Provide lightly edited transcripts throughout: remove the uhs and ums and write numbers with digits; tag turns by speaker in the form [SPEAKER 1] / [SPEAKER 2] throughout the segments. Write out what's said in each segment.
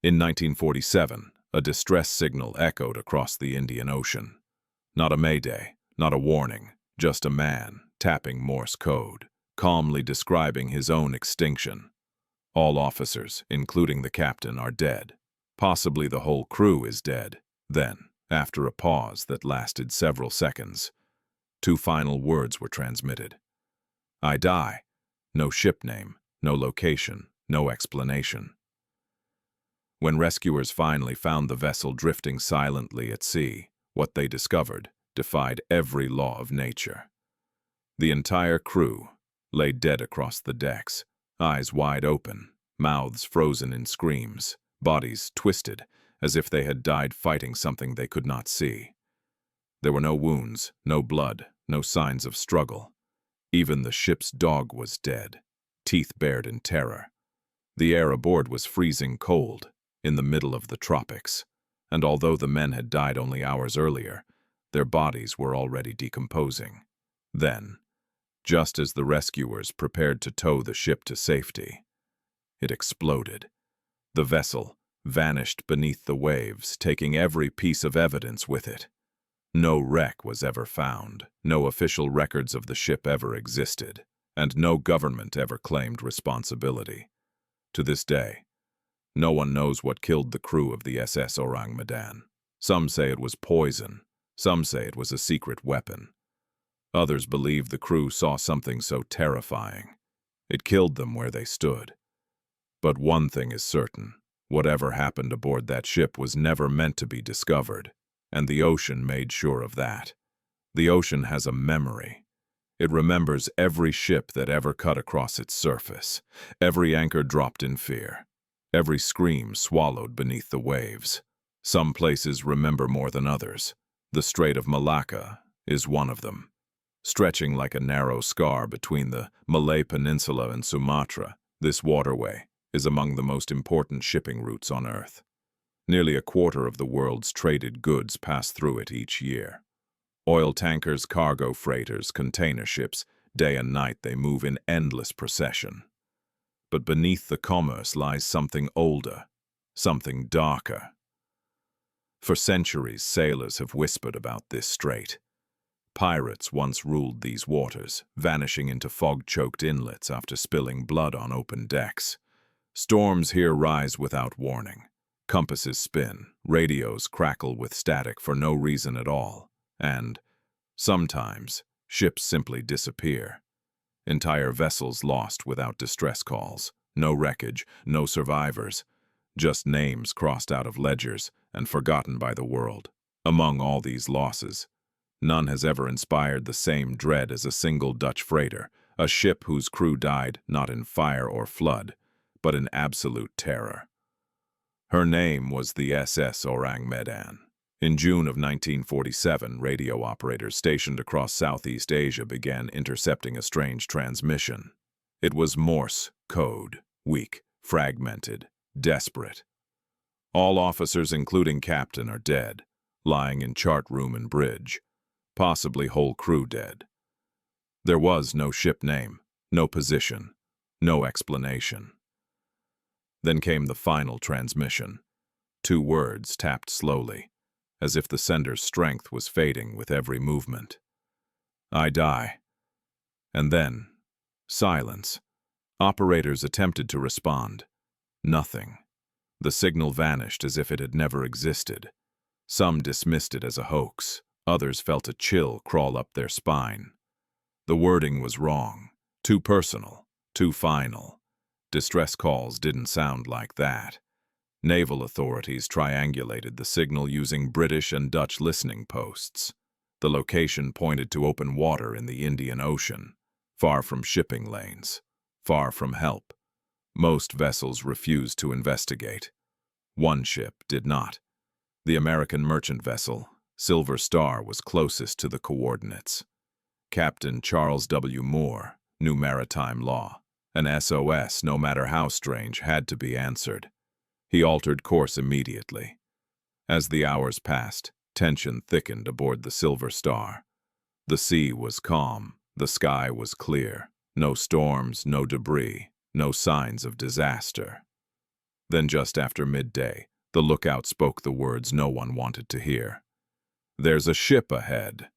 [SPEAKER 1] In 1947, a distress signal echoed across the Indian Ocean. Not a mayday, not a warning, just a man tapping Morse code, calmly describing his own extinction. All officers, including the captain, are dead. Possibly the whole crew is dead. Then, after a pause that lasted several seconds, two final words were transmitted. I die. No ship name, no location, no explanation. When rescuers finally found the vessel drifting silently at sea, what they discovered defied every law of nature. The entire crew lay dead across the decks, eyes wide open, mouths frozen in screams, bodies twisted as if they had died fighting something they could not see. There were no wounds, no blood, no signs of struggle. Even the ship's dog was dead, teeth bared in terror. The air aboard was freezing cold, in the middle of the tropics, and although the men had died only hours earlier, their bodies were already decomposing. Then, just as the rescuers prepared to tow the ship to safety, it exploded. The vessel vanished beneath the waves, taking every piece of evidence with it. No wreck was ever found, no official records of the ship ever existed, and no government ever claimed responsibility. To this day, no one knows what killed the crew of the SS Orang Medan. Some say it was poison, some say it was a secret weapon. Others believe the crew saw something so terrifying. It killed them where they stood. But one thing is certain, whatever happened aboard that ship was never meant to be discovered, and the ocean made sure of that. The ocean has a memory. It remembers every ship that ever cut across its surface, every anchor dropped in fear, every scream swallowed beneath the waves. Some places remember more than others. The Strait of Malacca is one of them. Stretching like a narrow scar between the Malay Peninsula and Sumatra, this waterway is among the most important shipping routes on Earth. Nearly a quarter of the world's traded goods pass through it each year. Oil tankers, cargo freighters, container ships, day and night they move in endless procession. But beneath the commerce lies something older, something darker. For centuries, sailors have whispered about this strait. Pirates once ruled these waters, vanishing into fog-choked inlets after spilling blood on open decks. Storms here rise without warning. Compasses spin, radios crackle with static for no reason at all, and, sometimes, ships simply disappear. Entire vessels lost without distress calls, no wreckage, no survivors, just names crossed out of ledgers and forgotten by the world. Among all these losses, none has ever inspired the same dread as a single Dutch freighter, a ship whose crew died not in fire or flood, but in absolute terror. Her name was the SS Orang Medan. In June of 1947, radio operators stationed across Southeast Asia began intercepting a strange transmission. It was Morse code, weak, fragmented, desperate. All officers, including captain, are dead, lying in chart room and bridge, possibly whole crew dead. There was no ship name, no position, no explanation. Then came the final transmission. 2 words tapped slowly, as if the sender's strength was fading with every movement. I die. And then, silence. Operators attempted to respond. Nothing. The signal vanished as if it had never existed. Some dismissed it as a hoax. Others felt a chill crawl up their spine. The wording was wrong, too personal, too final. Distress calls didn't sound like that. Naval authorities triangulated the signal using British and Dutch listening posts. The location pointed to open water in the Indian Ocean, far from shipping lanes, far from help. Most vessels refused to investigate. One ship did not. The American merchant vessel, Silver Star, was closest to the coordinates. Captain Charles W. Moore knew maritime law. An SOS, no matter how strange, had to be answered. He altered course immediately. As the hours passed, tension thickened aboard the Silver Star. The sea was calm, the sky was clear. No storms, no debris, no signs of disaster. Then just after midday, the lookout spoke the words no one wanted to hear. "There's a ship ahead."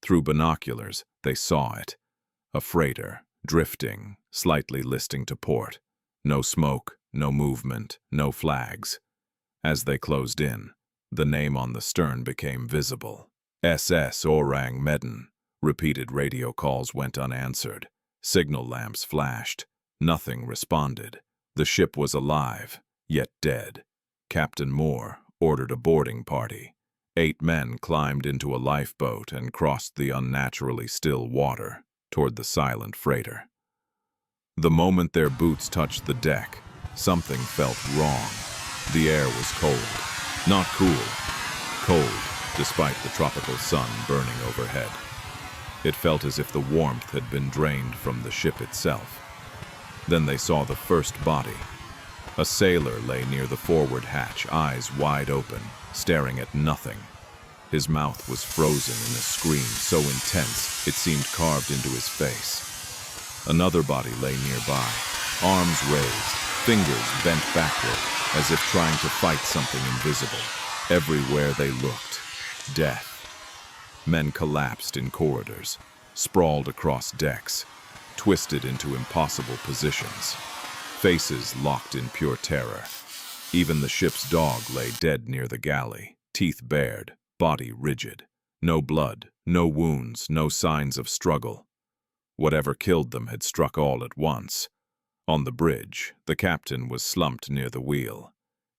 [SPEAKER 1] Through binoculars, they saw it. A freighter, drifting, slightly listing to port. No smoke, no movement, no flags. As they closed in, the name on the stern became visible. SS Orang Medan. Repeated radio calls went unanswered. Signal lamps flashed. Nothing responded. The ship was alive, yet dead. Captain Moore ordered a boarding party. 8 men climbed into a lifeboat and crossed the unnaturally still water toward the silent freighter. The moment their boots touched the deck, something felt wrong. The air was cold. Not cool. Cold, despite the tropical sun burning overhead. It felt as if the warmth had been drained from the ship itself. Then they saw the first body. A sailor lay near the forward hatch, eyes wide open, staring at nothing. His mouth was frozen in a scream so intense it seemed carved into his face. Another body lay nearby, arms raised, fingers bent backward, as if trying to fight something invisible. Everywhere they looked, death. Men collapsed in corridors, sprawled across decks, twisted into impossible positions. Faces locked in pure terror. Even the ship's dog lay dead near the galley, teeth bared, body rigid. No blood, no wounds, no signs of struggle. Whatever killed them had struck all at once. On the bridge, the captain was slumped near the wheel.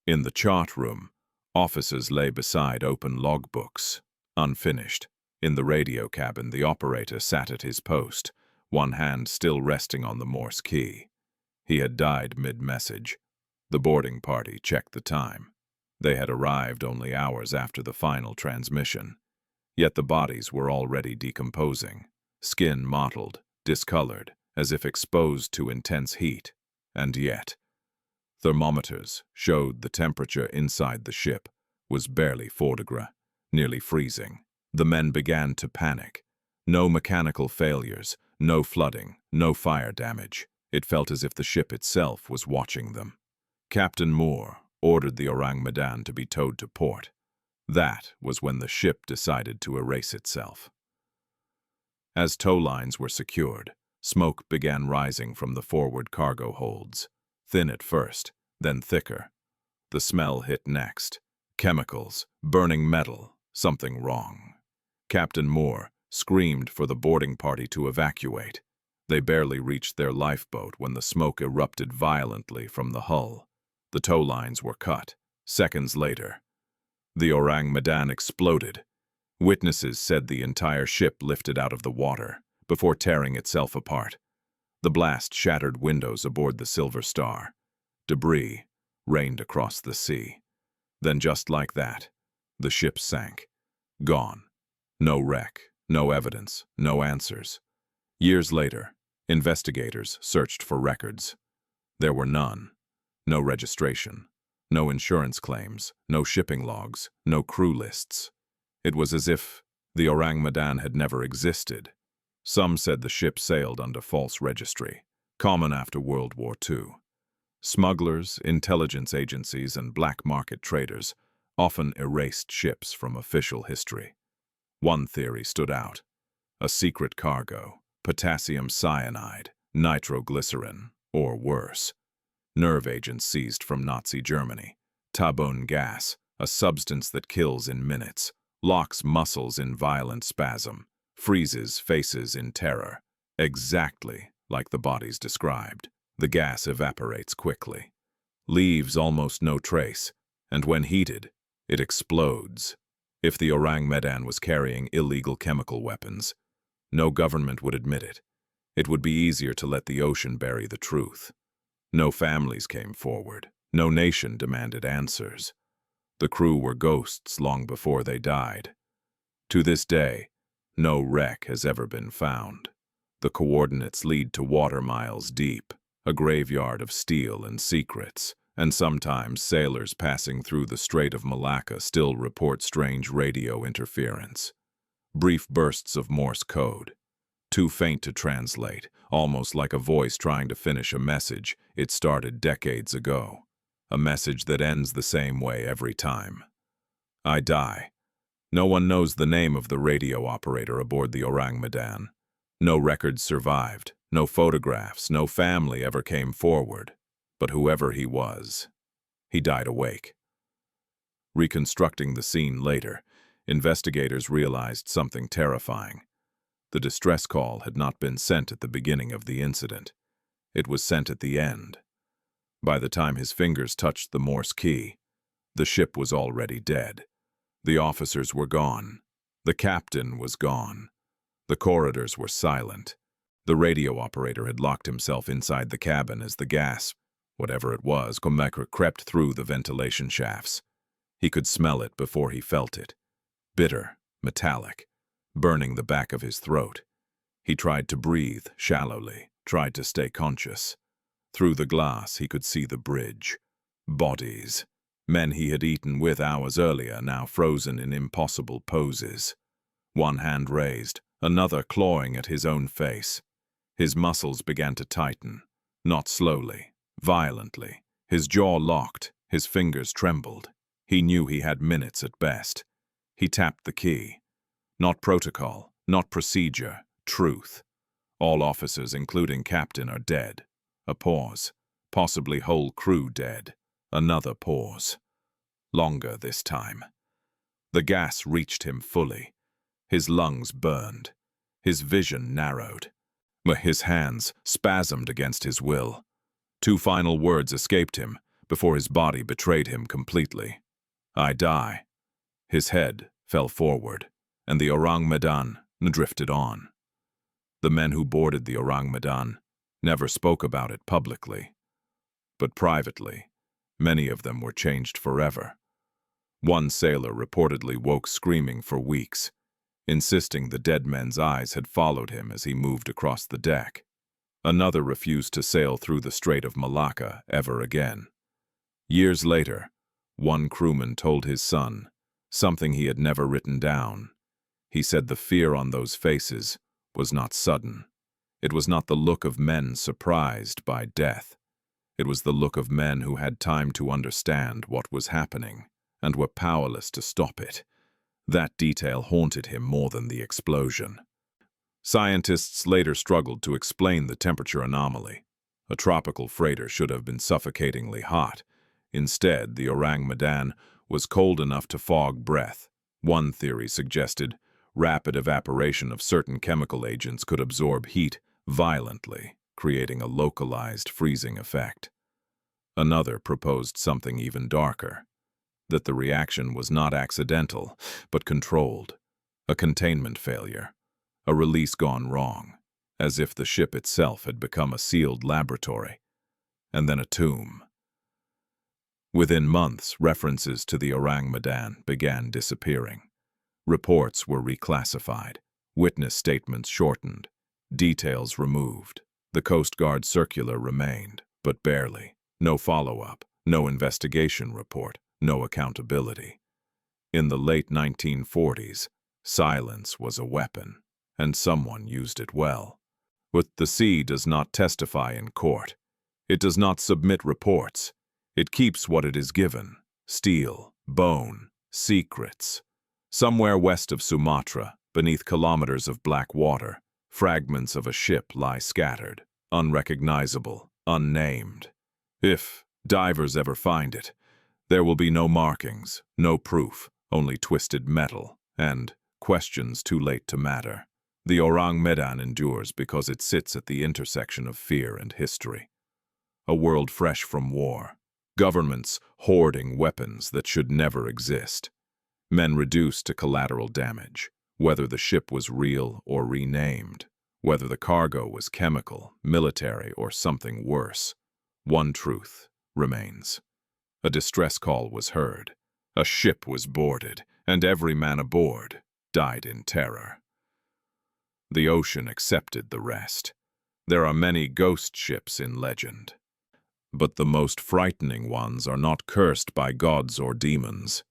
[SPEAKER 1] In the chart room, officers lay beside open logbooks, unfinished. In the radio cabin, the operator sat at his post, one hand still resting on the Morse key. He had died mid-message. The boarding party checked the time. They had arrived only hours after the final transmission. Yet the bodies were already decomposing, skin mottled, discolored, as if exposed to intense heat. And yet, thermometers showed the temperature inside the ship was barely 4 degrees, nearly freezing. The men began to panic. No mechanical failures, no flooding, no fire damage. It felt as if the ship itself was watching them. Captain Moore ordered the Orang Medan to be towed to port. That was when the ship decided to erase itself. As tow lines were secured, smoke began rising from the forward cargo holds. Thin at first, then thicker. The smell hit next. Chemicals, burning metal, something wrong. Captain Moore screamed for the boarding party to evacuate. They barely reached their lifeboat when the smoke erupted violently from the hull. The tow lines were cut. Seconds later, the Orang Medan exploded. Witnesses said the entire ship lifted out of the water before tearing itself apart. The blast shattered windows aboard the Silver Star. Debris rained across the sea. Then just like that, the ship sank. Gone. No wreck, no evidence, no answers. Years later, investigators searched for records. There were none. No registration, no insurance claims, no shipping logs, no crew lists. It was as if the Orang Medan had never existed. Some said the ship sailed under false registry, common after World War II. Smugglers, intelligence agencies, and black market traders often erased ships from official history. One theory stood out: a secret cargo, potassium cyanide, nitroglycerin, or worse. Nerve agents seized from Nazi Germany. Tabun gas, a substance that kills in minutes, locks muscles in violent spasm, freezes faces in terror. Exactly like the bodies described. The gas evaporates quickly, leaves almost no trace, and when heated, it explodes. If the Orang Medan was carrying illegal chemical weapons, no government would admit it. It would be easier to let the ocean bury the truth. No families came forward. No nation demanded answers. The crew were ghosts long before they died. To this day, no wreck has ever been found. The coordinates lead to water miles deep, a graveyard of steel and secrets, and sometimes sailors passing through the Strait of Malacca still report strange radio interference. Brief bursts of Morse code. Too faint to translate, almost like a voice trying to finish a message it started decades ago. a message that ends the same way every time. I die. No one knows the name of the radio operator aboard the Orang Medan. No records survived, no photographs, no family ever came forward. But whoever he was, he died awake. Reconstructing the scene later, investigators realized something terrifying. The distress call had not been sent at the beginning of the incident. It was sent at the end. By the time his fingers touched the Morse key, the ship was already dead. The officers were gone. The captain was gone. The corridors were silent. The radio operator had locked himself inside the cabin as the gas, whatever it was, crept through the ventilation shafts. He could smell it before he felt it. Bitter, metallic, burning the back of his throat. He tried to breathe shallowly, tried to stay conscious. Through the glass, he could see the bridge. Bodies. Men he had eaten with hours earlier, now frozen in impossible poses. One hand raised, another clawing at his own face. His muscles began to tighten, not slowly, violently. His jaw locked, his fingers trembled. He knew he had minutes at best. He tapped the key. Not protocol, not procedure, truth. All officers, including captain, are dead. A pause. Possibly whole crew dead. Another pause. Longer this time. The gas reached him fully. His lungs burned. His vision narrowed. His hands spasmed against his will. Two final words escaped him before his body betrayed him completely. I die. His head fell forward, and the Orang Medan drifted on. The men who boarded the Orang Medan never spoke about it publicly. But privately, many of them were changed forever. One sailor reportedly woke screaming for weeks, insisting the dead men's eyes had followed him as he moved across the deck. Another refused to sail through the Strait of Malacca ever again. Years later, one crewman told his son something he had never written down. He said the fear on those faces was not sudden. It was not the look of men surprised by death. It was the look of men who had time to understand what was happening and were powerless to stop it. That detail haunted him more than the explosion. Scientists later struggled to explain the temperature anomaly. A tropical freighter should have been suffocatingly hot. Instead, the Orang Medan was cold enough to fog breath. One theory suggested rapid evaporation of certain chemical agents could absorb heat violently, creating a localized freezing effect. Another proposed something even darker, that the reaction was not accidental, but controlled. A containment failure, a release gone wrong, as if the ship itself had become a sealed laboratory, and then a tomb. Within months, references to the Orang Medan began disappearing. Reports were reclassified, witness statements shortened, details removed. The Coast Guard circular remained, but barely. No follow-up, no investigation report, no accountability. In the late 1940s, silence was a weapon, and someone used it well. But the sea does not testify in court. It does not submit reports. It keeps what it is given: steel, bone, secrets. Somewhere west of Sumatra, beneath kilometers of black water, fragments of a ship lie scattered, unrecognizable, unnamed. If divers ever find it, there will be no markings, no proof, only twisted metal, and questions too late to matter. The Orang Medan endures because it sits at the intersection of fear and history. A world fresh from war. Governments hoarding weapons that should never exist. Men reduced to collateral damage, whether the ship was real or renamed, whether the cargo was chemical, military, or something worse. One truth remains. A distress call was heard. A ship was boarded, and every man aboard died in terror. The ocean accepted the rest. There are many ghost ships in legend. But the most frightening ones are not cursed by gods or demons.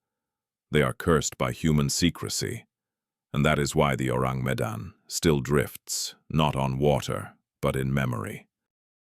[SPEAKER 1] They are cursed by human secrecy, and that is why the Orang Medan still drifts, not on water, but in memory.